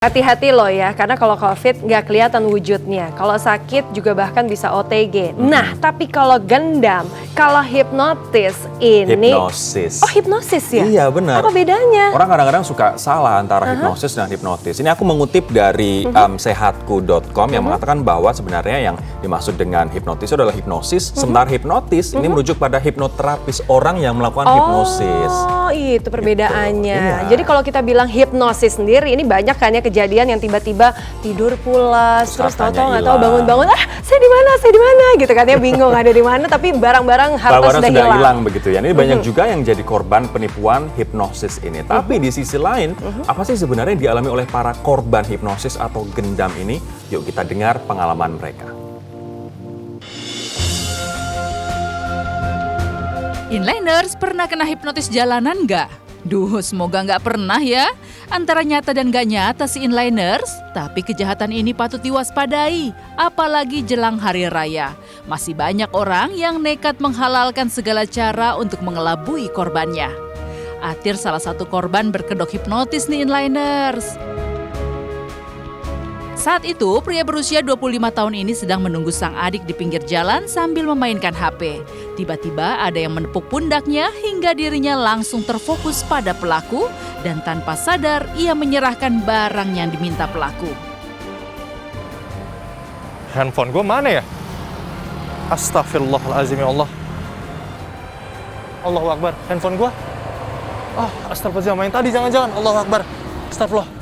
Hati-hati loh ya, karena kalau COVID nggak kelihatan wujudnya. Kalau sakit juga bahkan bisa OTG. Nah, tapi kalau gendam, kalau hipnotis ini... Hipnosis. Oh, hipnosis ya? Iya, benar. Apa bedanya? Orang kadang-kadang suka salah antara hipnosis dan hipnotis. Ini aku mengutip dari sehatku.com yang mengatakan bahwa sebenarnya yang dimaksud dengan hipnotis itu adalah hipnosis. Sementara hipnotis ini merujuk pada hipnoterapis, orang yang melakukan hipnosis. Oh, itu perbedaannya. Gitu. Iya. Jadi kalau kita bilang hipnosis sendiri, ini banyak kan ya kejadian yang tiba-tiba tidur pulas, terus tahu-tahu nggak tahu bangun-bangun, saya di mana, gitu katanya bingung ada di mana, tapi barang-barang harta sudah hilang begitu ya. Ini banyak juga yang jadi korban penipuan hipnosis ini. Tapi di sisi lain, apa sih sebenarnya yang dialami oleh para korban hipnosis atau gendam ini? Yuk kita dengar pengalaman mereka. Inliners pernah kena hipnotis jalanan nggak? Duh, semoga nggak pernah ya. Antara nyata dan nggak nyata si inliners, tapi kejahatan ini patut diwaspadai. Apalagi jelang hari raya. Masih banyak orang yang nekat menghalalkan segala cara untuk mengelabui korbannya. Atir salah satu korban berkedok hipnotis nih inliners. Saat itu, pria berusia 25 tahun ini sedang menunggu sang adik di pinggir jalan sambil memainkan HP. Tiba-tiba ada yang menepuk pundaknya hingga dirinya langsung terfokus pada pelaku dan tanpa sadar ia menyerahkan barang yang diminta pelaku. Handphone gue mana ya? Astagfirullahaladzim ya Allah. Allahu Akbar, handphone gue. Astagfirullah, yang tadi jangan-jangan. Allahu Akbar, astagfirullah.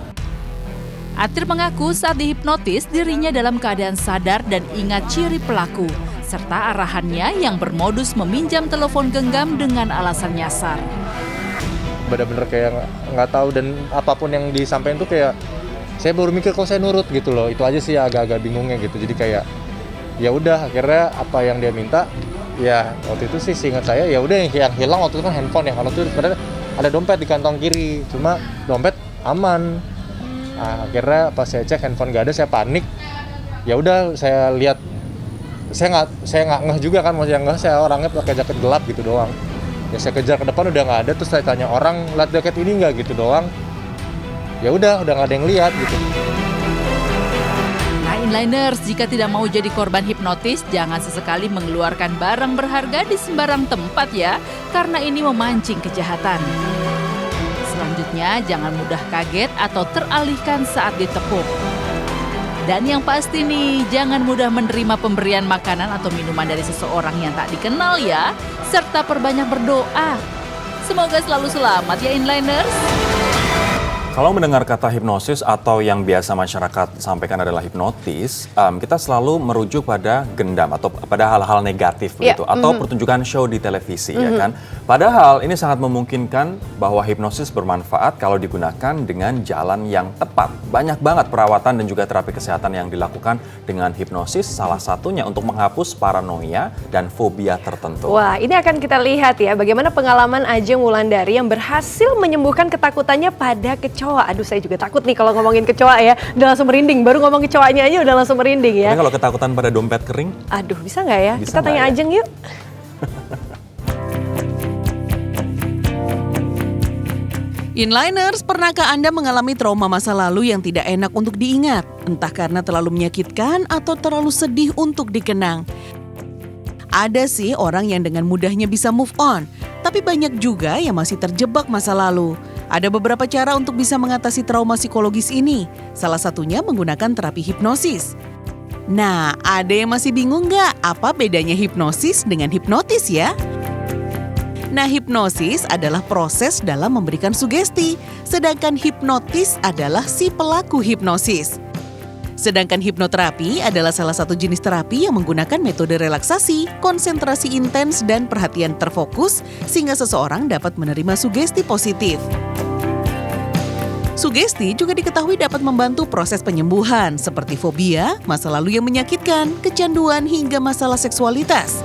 Atir mengaku saat dihipnotis dirinya dalam keadaan sadar dan ingat ciri pelaku, serta arahannya yang bermodus meminjam telepon genggam dengan alasan nyasar. Bener-bener kayak nggak tahu, dan apapun yang disampaikan tuh kayak saya baru mikir kalau saya nurut gitu loh. Itu aja sih agak-agak bingungnya gitu. Jadi kayak ya udah, akhirnya apa yang dia minta ya waktu itu sih seingat saya ya udah, yang hilang waktu itu kan handphone ya. Kalau itu sebenarnya ada dompet di kantong kiri, cuma dompet aman. Nah, akhirnya pas saya cek handphone gak ada, saya panik. Ya udah, saya lihat, saya nggak ngeh juga kan, maksudnya ngeh saya orangnya pakai jaket gelap gitu doang. Ya saya kejar ke depan udah nggak ada, terus saya tanya orang, lihat jaket ini nggak gitu doang. Ya udah nggak ada yang lihat gitu. Nah inliners, jika tidak mau jadi korban hipnotis, jangan sesekali mengeluarkan barang berharga di sembarang tempat ya, karena ini memancing kejahatan. Selanjutnya, jangan mudah kaget atau teralihkan saat ditepuk. Dan yang pasti nih, jangan mudah menerima pemberian makanan atau minuman dari seseorang yang tak dikenal ya, serta perbanyak berdoa. Semoga selalu selamat ya inliners. Kalau mendengar kata hipnosis atau yang biasa masyarakat sampaikan adalah hipnotis, kita selalu merujuk pada gendam atau pada hal-hal negatif begitu, atau pertunjukan show di televisi ya kan. Padahal ini sangat memungkinkan bahwa hipnosis bermanfaat kalau digunakan dengan jalan yang tepat. Banyak banget perawatan dan juga terapi kesehatan yang dilakukan dengan hipnosis, salah satunya untuk menghapus paranoia dan fobia tertentu. Wah, ini akan kita lihat ya bagaimana pengalaman Ajeng Wulandari yang berhasil menyembuhkan ketakutannya pada kecoa. Aduh, saya juga takut nih kalau ngomongin kecoa ya. Udah langsung merinding, baru ngomong kecoanya aja udah langsung merinding ya. Tapi kalau ketakutan pada dompet kering? Aduh, bisa nggak ya? Bisa kita tanya ya? Ajeng yuk. Inliners, pernahkah Anda mengalami trauma masa lalu yang tidak enak untuk diingat? Entah karena terlalu menyakitkan atau terlalu sedih untuk dikenang. Ada sih orang yang dengan mudahnya bisa move on, tapi banyak juga yang masih terjebak masa lalu. Ada beberapa cara untuk bisa mengatasi trauma psikologis ini, salah satunya menggunakan terapi hipnosis. Nah, ada yang masih bingung nggak apa bedanya hipnosis dengan hipnotis ya? Nah, hipnosis adalah proses dalam memberikan sugesti, sedangkan hipnotis adalah si pelaku hipnosis. Sedangkan hipnoterapi adalah salah satu jenis terapi yang menggunakan metode relaksasi, konsentrasi intens, dan perhatian terfokus sehingga seseorang dapat menerima sugesti positif. Sugesti juga diketahui dapat membantu proses penyembuhan seperti fobia, masa lalu yang menyakitkan, kecanduan, hingga masalah seksualitas.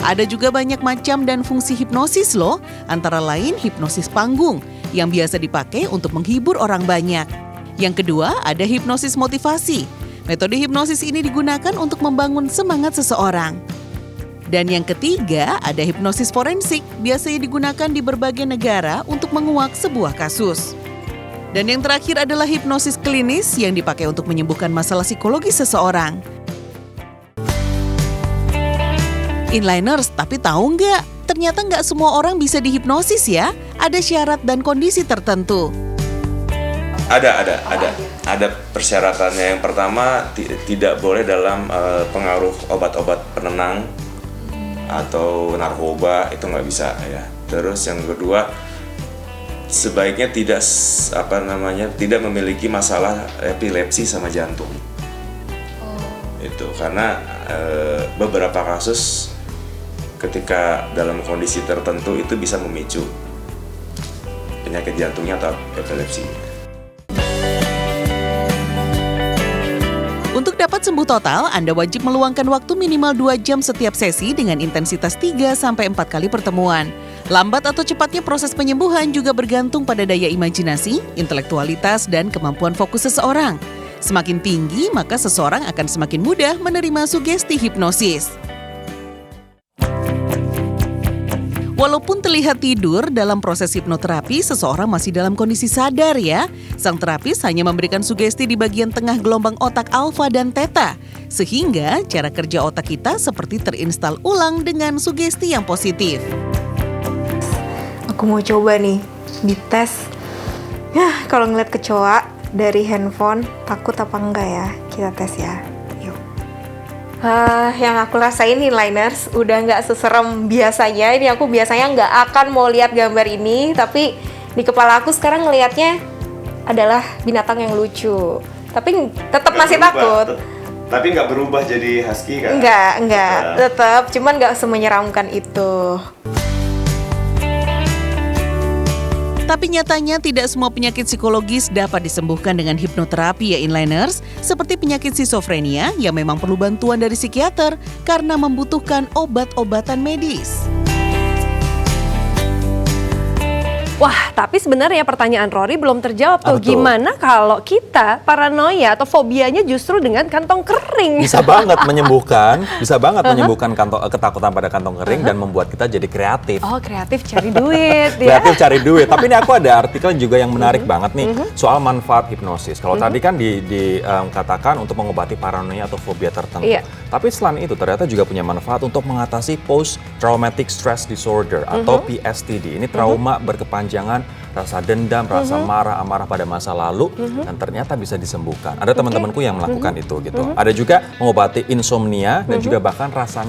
Ada juga banyak macam dan fungsi hipnosis loh, antara lain hipnosis panggung yang biasa dipakai untuk menghibur orang banyak. Yang kedua, ada hipnosis motivasi. Metode hipnosis ini digunakan untuk membangun semangat seseorang. Dan yang ketiga, ada hipnosis forensik, biasanya digunakan di berbagai negara untuk menguak sebuah kasus. Dan yang terakhir adalah hipnosis klinis yang dipakai untuk menyembuhkan masalah psikologis seseorang. Inliners, tapi tahu nggak? Ternyata nggak semua orang bisa dihipnosis ya. Ada syarat dan kondisi tertentu. Ada persyaratannya. Yang pertama tidak boleh dalam pengaruh obat-obat penenang atau narkoba, itu nggak bisa ya. Terus yang kedua, sebaiknya tidak memiliki masalah epilepsi sama jantung. Itu karena beberapa kasus ketika dalam kondisi tertentu itu bisa memicu penyakit jantungnya atau epilepsi. Untuk dapat sembuh total, Anda wajib meluangkan waktu minimal 2 jam setiap sesi dengan intensitas 3-4 kali pertemuan. Lambat atau cepatnya proses penyembuhan juga bergantung pada daya imajinasi, intelektualitas, dan kemampuan fokus seseorang. Semakin tinggi, maka seseorang akan semakin mudah menerima sugesti hipnosis. Walaupun terlihat tidur, dalam proses hipnoterapi seseorang masih dalam kondisi sadar ya. Sang terapis hanya memberikan sugesti di bagian tengah gelombang otak alfa dan theta. Sehingga cara kerja otak kita seperti terinstal ulang dengan sugesti yang positif. Aku mau coba nih, dites. Ya, kalau ngeliat kecoa dari handphone, takut apa enggak ya? Kita tes ya. Yang aku rasain inliners udah nggak seserem biasanya. Ini aku biasanya nggak akan mau lihat gambar ini, tapi di kepala aku sekarang ngelihatnya adalah binatang yang lucu. Tapi tetap masih takut. Tapi nggak berubah jadi husky kan? Nggak, tetap. Cuman nggak semenyeramkan itu. Tapi nyatanya tidak semua penyakit psikologis dapat disembuhkan dengan hipnoterapi ya inliners, seperti penyakit skizofrenia yang memang perlu bantuan dari psikiater karena membutuhkan obat-obatan medis. Wah, tapi sebenarnya pertanyaan Rory belum terjawab tuh. Apa tuh? Gimana kalau kita paranoia atau fobianya justru dengan kantong kering? Bisa banget menyembuhkan ketakutan pada kantong kering dan membuat kita jadi kreatif. Oh, kreatif cari duit ya. Kreatif cari duit. Tapi ini aku ada artikel juga yang menarik banget nih soal manfaat hipnosis. Kalau tadi kan dikatakan untuk mengobati paranoia atau fobia tertentu. Iya. Tapi selain itu ternyata juga punya manfaat untuk mengatasi post traumatic stress disorder atau PSTD. Ini trauma berkepanjangan, rasa dendam, rasa marah, amarah pada masa lalu dan ternyata bisa disembuhkan. Ada teman-temanku yang melakukan itu gitu. Ada juga mengobati insomnia dan juga bahkan rasa